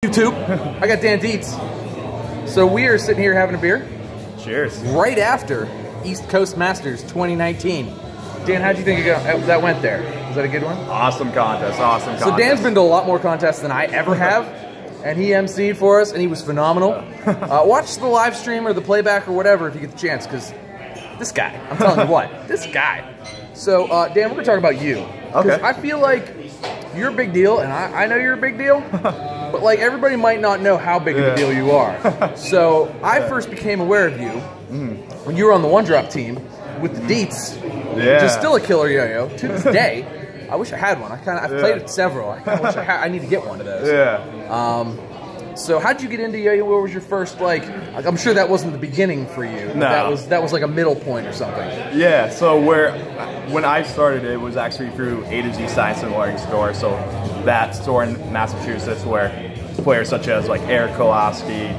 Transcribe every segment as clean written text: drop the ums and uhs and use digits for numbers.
YouTube. I got Dan Dietz. So we are sitting here having a beer. Cheers. Right after East Coast Masters 2019. Dan, how'd you think that went there? Was that a good one? Awesome contest, awesome contest. So Dan's been to a lot more contests than I ever have, and he emceed for us, and he was phenomenal. Watch the live stream or the playback or whatever if you get the chance, because this guy, I'm telling you what, this guy. So Dan, we're gonna talk about you. Okay. I feel like you're a big deal, and I know you're a big deal. But like everybody might not know how big of a deal you are. So I first became aware of you when you were on the One Drop team with the Dietz, which is still a killer yo-yo to this day. I wish I had one. I've played it several. I kind of wish I need to get one of those. So how'd you get into yo-yo? What was your first I'm sure that wasn't the beginning for you. No. That was like a middle point or something. Yeah. So when I started, it was actually through A to Z Science and Learning Store. So that store in Massachusetts, where players such as like Eric Kolaski,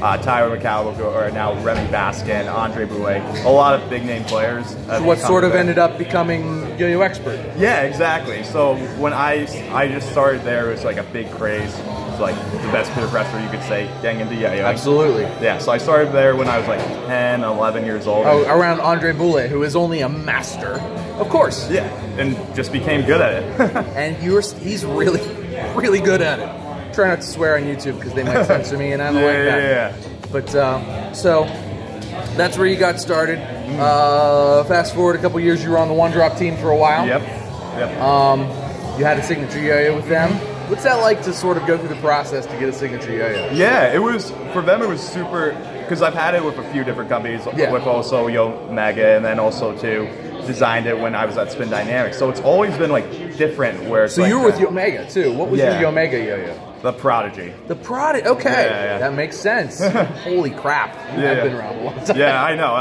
Tyler McCallum, or now Remy Baskin, Andre Bouet, a lot of big name players. So what sort of ended up becoming yo-yo expert? Yeah, exactly. So when I just started there, it was like a big craze. It was like the best peer pressure you could say getting into yo-yo. Absolutely. Yeah, so I started there when I was like 10, 11 years old. Oh, around Andre Boulet, who is only a master. Of course. Yeah, and just became good at it. And he's really, really good at it. Try not to swear on YouTube because they might censor me, and I don't like that. Yeah. But so that's where you got started. Fast forward a couple years, you were on the One Drop team for a while. Yep. You had a signature yo-yo with them. What's that like to sort of go through the process to get a signature yo-yo? Yeah, it was for them. It was super because I've had it with a few different companies. With also Yo Mega, and then also too designed it when I was at Spin Dynamics. So it's always been like different. Where it's so you were with Yo Mega too. What was your Yo Mega yo-yo? The Prodigy. The Prodigy. Okay, that makes sense. Holy crap! I've been around a long time. Yeah, I know.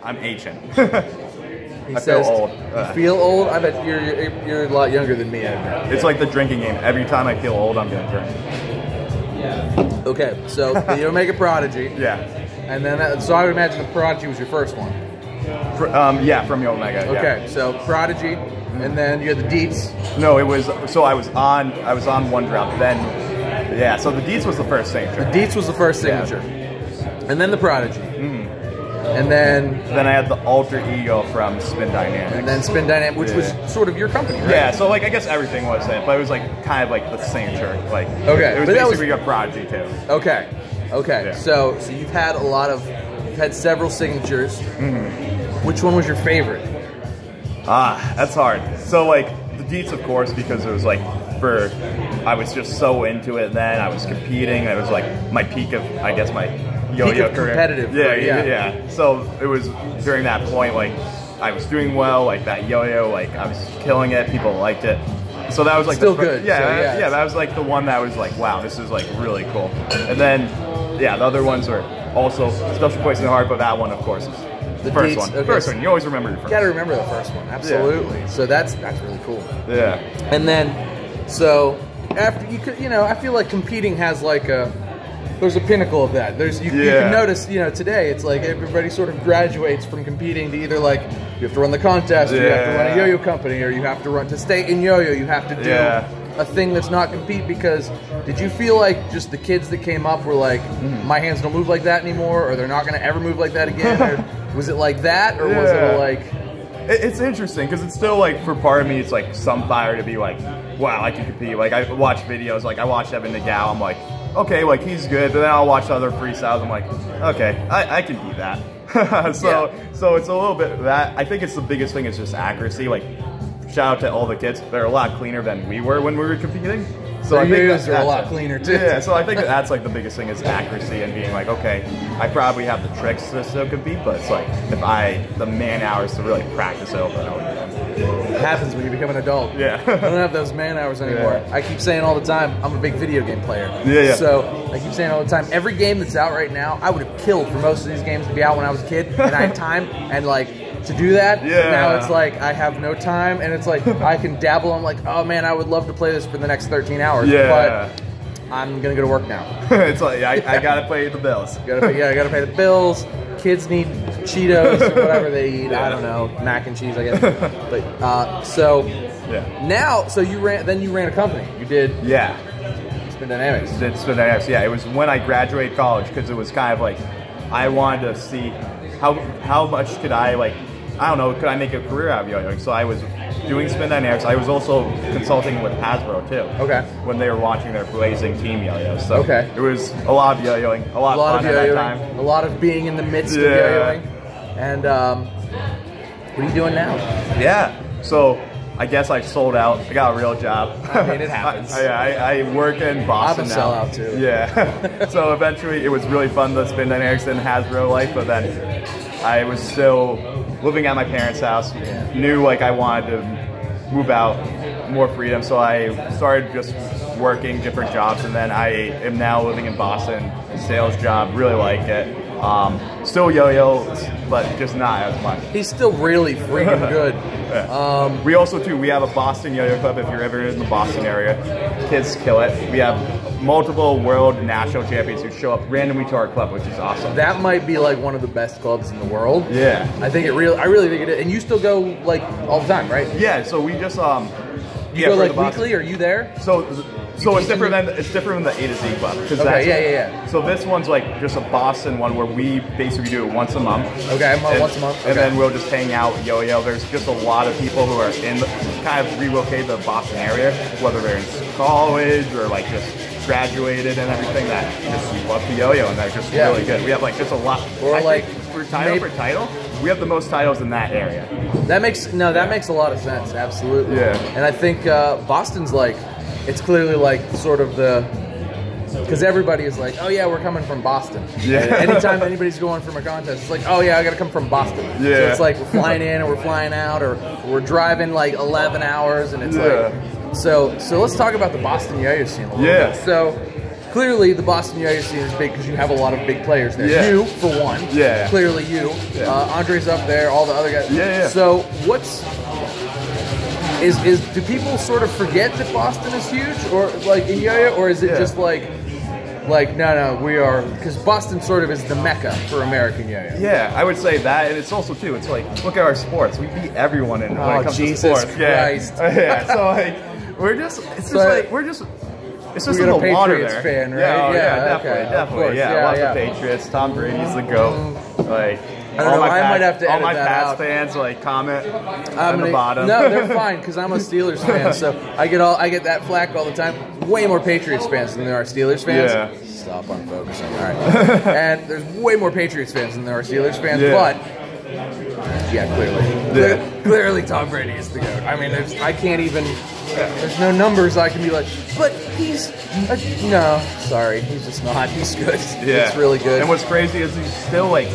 I'm ancient. I feel old. You feel old? I bet you're a lot younger than me. It's like the drinking game. Every time I feel old, I'm gonna drink. Okay, so the Yo Mega Prodigy. Yeah. And then so I would imagine the Prodigy was your first one. Yeah, from Yo Mega. Okay, so Prodigy, and then you had the Dietz. No, it was I was on One Drop then. Yeah, so the Dietz was the first signature. The Dietz was the first signature, and then the Prodigy, and then I had the Alter Ego from Spin Dynamics, and then Spin Dynamics, which was sort of your company, right? Yeah, so like I guess everything was it, but it was like kind of like the signature, like okay, it was basically a Prodigy too. Okay, yeah. So you've had several signatures. Which one was your favorite? That's hard. So like the Dietz, of course, because it was like I was just so into it then. I was competing. It was like my peak of, I guess, my yo-yo career. Competitive. Yeah. So it was during that point, like I was doing well, like that yo-yo, like I was killing it. People liked it. So that was like still good. Yeah, that was like the one that was like, wow, this is like really cool. And then, the other ones were also special place in the heart, but that one, of course, is the first one. Okay. First one. You always remember your first. You gotta remember the first one. Absolutely. Yeah. So that's really cool. Yeah. And then, so after I feel like competing has like there's a pinnacle of that. You can notice, today it's like everybody sort of graduates from competing to either like you have to run the contest, or you have to run a yo-yo company, or you have to stay in yo-yo. You have to do a thing that's not compete. Because did you feel like just the kids that came up were like, my hands don't move like that anymore, or they're not going to ever move like that again? Or was it like that, or was it like? It's interesting because it's still like, for part of me, it's like some fire to be like, wow, I can compete. Like I watch videos, like I watched Evan Nagel, I'm like, okay, like he's good. But then I'll watch other freestyles, I'm like, okay, I can beat that. So it's a little bit of that. I think it's the biggest thing is just accuracy. Like, shout out to all the kids. They're a lot cleaner than we were when we were competing. So I think that's a lot cleaner too. Yeah, so I think that's like the biggest thing is accuracy and being like, okay, I probably have the tricks to still compete, but it's like the man hours to really practice it over and over again. It happens when you become an adult. Yeah. I don't have those man hours anymore. I keep saying all the time, I'm a big video game player. Yeah. So I keep saying all the time, every game that's out right now, I would have killed for most of these games to be out when I was a kid, and I had time and like to do that. Now it's like I have no time, and it's like I can dabble. I'm like, oh man, I would love to play this for the next 13 hours. But I'm gonna go to work now. It's like I gotta pay the bills. I gotta pay the bills. Kids need Cheetos or whatever they eat. I don't know, mac and cheese, I guess. But so now, so you ran a company. You did Spin Dynamics. Did Spin Dynamics, yeah. It was when I graduated college because it was kind of like, I wanted to see how much could I, like, I don't know, could I make a career out of yo-yoing? So I was doing Spin Dynamics. I was also consulting with Hasbro too. Okay. When they were launching their Blazing Team yo-yos. So it was a lot of yo-yoing, a lot of fun at that time. A lot of being in the midst of yo-yoing. And what are you doing now? Yeah. So I guess I sold out. I got a real job. I mean, it happens. I work in Boston now. I'm a sellout too. Yeah. So eventually it was really fun, the Spin Dynamics and Hasbro life, but then I was still living at my parents' house, knew like I wanted to move out, more freedom, so I started just working different jobs, and then I am now living in Boston, sales job, really like it. Still yo-yo, but just not as much. He's still really freaking good. We also, too, we have a Boston yo-yo club if you're ever in the Boston area. Kids kill it. We have multiple world national champions who show up randomly to our club, which is awesome. That might be like one of the best clubs in the world. Yeah. I really think it is. And you still go like all the time, right? Yeah, so we just you go like weekly? Are you there? So it's different than the A to Z club. Okay, yeah. So this one's like just a Boston one where we basically do it once a month. Okay, once a month. Okay. And then we'll just hang out, yo-yo. There's just a lot of people who are kind of relocated to the Boston area, whether they're in college or like just graduated and everything, that just love the yo-yo, and they're just really good. We have like just a lot. Or like for title, we have the most titles in that area. That makes a lot of sense. Absolutely. Yeah. And I think Boston's like, it's clearly like sort of because everybody is like, oh yeah, we're coming from Boston. Yeah. Anytime anybody's going from a contest, it's like, oh yeah, I gotta come from Boston. Yeah. So it's like we're flying in or we're flying out or we're driving like 11 hours, and it's like, so let's talk about the Boston yo-yo scene a little bit. So clearly the Boston yo-yo scene is big because you have a lot of big players there. Yeah. You, for one. Yeah. Clearly you. Yeah. Andre's up there, all the other guys. Yeah. So do people sort of forget that Boston is huge, or like in yo-yo, or is it just like no, we are, because Boston sort of is the mecca for American yo-yo? Yeah, I would say that, and it's also too, it's like, look at our sports, we beat everyone when it comes to sports. Christ. Yeah, so like it's just in the water there. Fan, right? Definitely. Yeah, lots of Patriots. Tom Brady's the GOAT. Like, I don't know. I might have to edit that out. All my Pats fans like comment on the bottom. No, they're fine because I'm a Steelers fan, so I get that flack all the time. Way more Patriots fans than there are Steelers fans. Yeah. Stop unfocusing. All right. And there's way more Patriots fans than there are Steelers fans, but clearly Tom Brady is the GOAT. I mean, there's no numbers I can be like, but he's no, sorry, he's just not. He's good. Yeah. It's really good. And what's crazy is he's still like,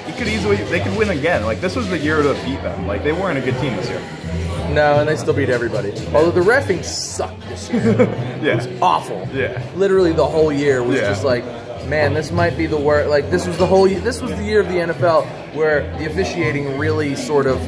they could win again. Like, this was the year to beat them. Like, they weren't a good team this year. No, and they still beat everybody. Although the reffing sucked this year. It was awful. Yeah. Literally the whole year was just like, man, this might be the worst. Like, this was the year of the NFL where the officiating really sort of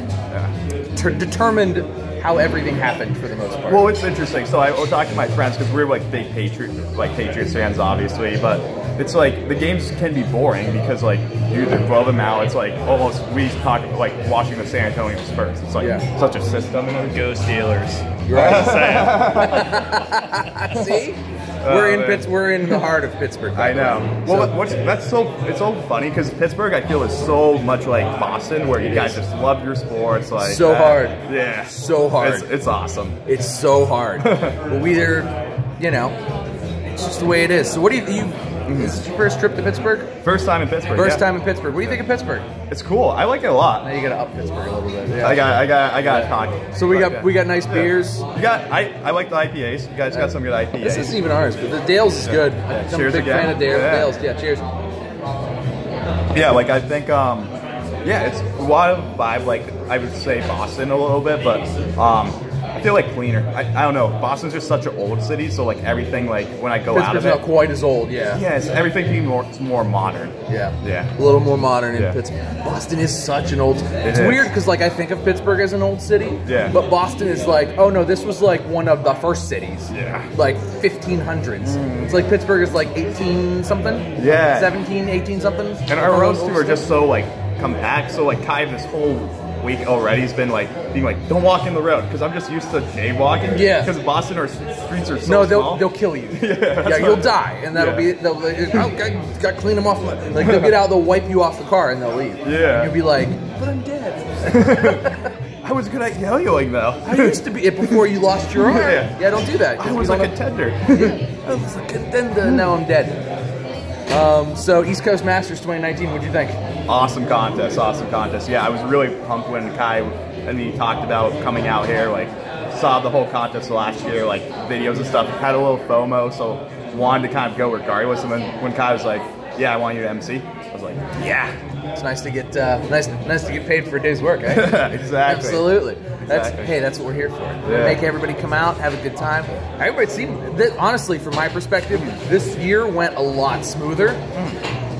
determined how everything happened for the most part. Well, it's interesting. So I talked to my friends because we're like big Patriots fans, obviously, but it's like the games can be boring because like you either blow them out. It's like almost we talk like watching the San Antonio Spurs. It's like such a system. Go Steelers. You're right. See? We're in the heart of Pittsburgh. I know. Well, it's so funny because Pittsburgh, I feel, is so much like Boston, where you guys just love your sports. Like so hard. Yeah. So hard. It's awesome. It's so hard. But it's just the way it is. So what do you is this your first trip to Pittsburgh? First time in Pittsburgh. First time in Pittsburgh. What do you think of Pittsburgh? It's cool. I like it a lot. Now you gotta up Pittsburgh a little bit. Yeah. I got to talk. So we got nice beers. I like the IPAs. You guys got some good IPAs. This isn't even ours, but the Dale's is good. I'm Cheers a big fan of Dale's. Yeah, cheers. Yeah, like I think it's a lot of vibe, like I would say Boston a little bit, but I feel like cleaner. I don't know. Boston's just such an old city, so like everything, like when I go out of it, not quite as old. Yeah. Yeah, everything can be more modern. Yeah. Yeah. A little more modern in Pittsburgh. Boston is such an old. It's weird because like I think of Pittsburgh as an old city. Yeah. But Boston is like, oh no, this was like one of the first cities. Yeah. Like 1500s. It's like Pittsburgh is like 18 something. Yeah. 17, 18 something. And our roads too are just so like compact. So like kind of this whole week already has been like being like, don't walk in the road, because I'm just used to jaywalking. Yeah. Because Boston, our streets are so no, small. they'll kill you. Yeah, you'll die, and that'll be. They'll like, got to clean them off. Like they'll get out, they'll wipe you off the car, and they'll leave. Yeah. And you'll be like, but I'm dead. I was good at yo-yoing though. I used to be before you lost your arm. Yeah, don't do that. I was a contender. I was a contender. Now I'm dead. So East Coast Masters 2019. What'd you think? Awesome contest. Awesome contest. Yeah, I was really pumped when Kai and he talked about coming out here. Like, saw the whole contest last year, like videos and stuff. Had a little FOMO, so wanted to kind of go regardless. And then when Kai was like, "Yeah, I want you to MC," I was like, "Yeah." It's nice to get nice to get paid for a day's work, eh? Exactly. Absolutely. That's what we're here for. Yeah. Make everybody come out, have a good time. Everybody seemed that, honestly, from my perspective, this year went a lot smoother.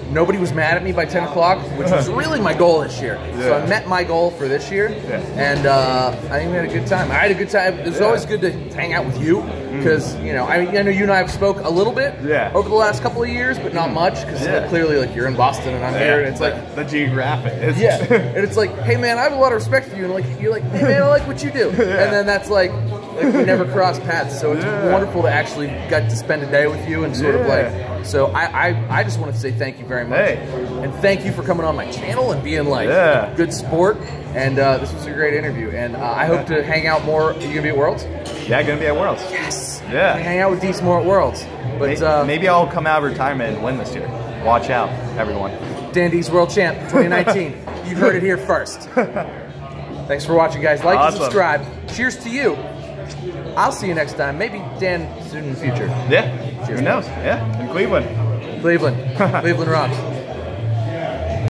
Nobody was mad at me by 10 o'clock, which was really my goal this year. Yeah. So I met my goal for this year, and I think we had a good time. I had a good time. It was always good to hang out with you, because you know, I know you and I have spoke a little bit over the last couple of years, but not much, because clearly, like, you're in Boston and I'm here, and it's like the geographic. And it's like, hey man, I have a lot of respect for you, and like you're like, hey man, I like what you do, and then that's like we never crossed paths. So it's wonderful to actually get to spend a day with you and sort of like. So I just want to say thank you very much, and thank you for coming on my channel and being like a good sport. And this was a great interview, and I hope to hang out more. Are you gonna be at Worlds? Yeah, gonna be at Worlds. Yes. Yeah. Hang out with Dietz more at Worlds. But maybe I'll come out of retirement and win this year. Watch out, everyone. Dan Dietz World Champ 2019. You've heard it here first. Thanks for watching, guys. Like and subscribe. Cheers to you. I'll see you next time. Maybe Dan soon in the future. Yeah. Cheers. Who knows? Yeah. In Cleveland. Cleveland rocks.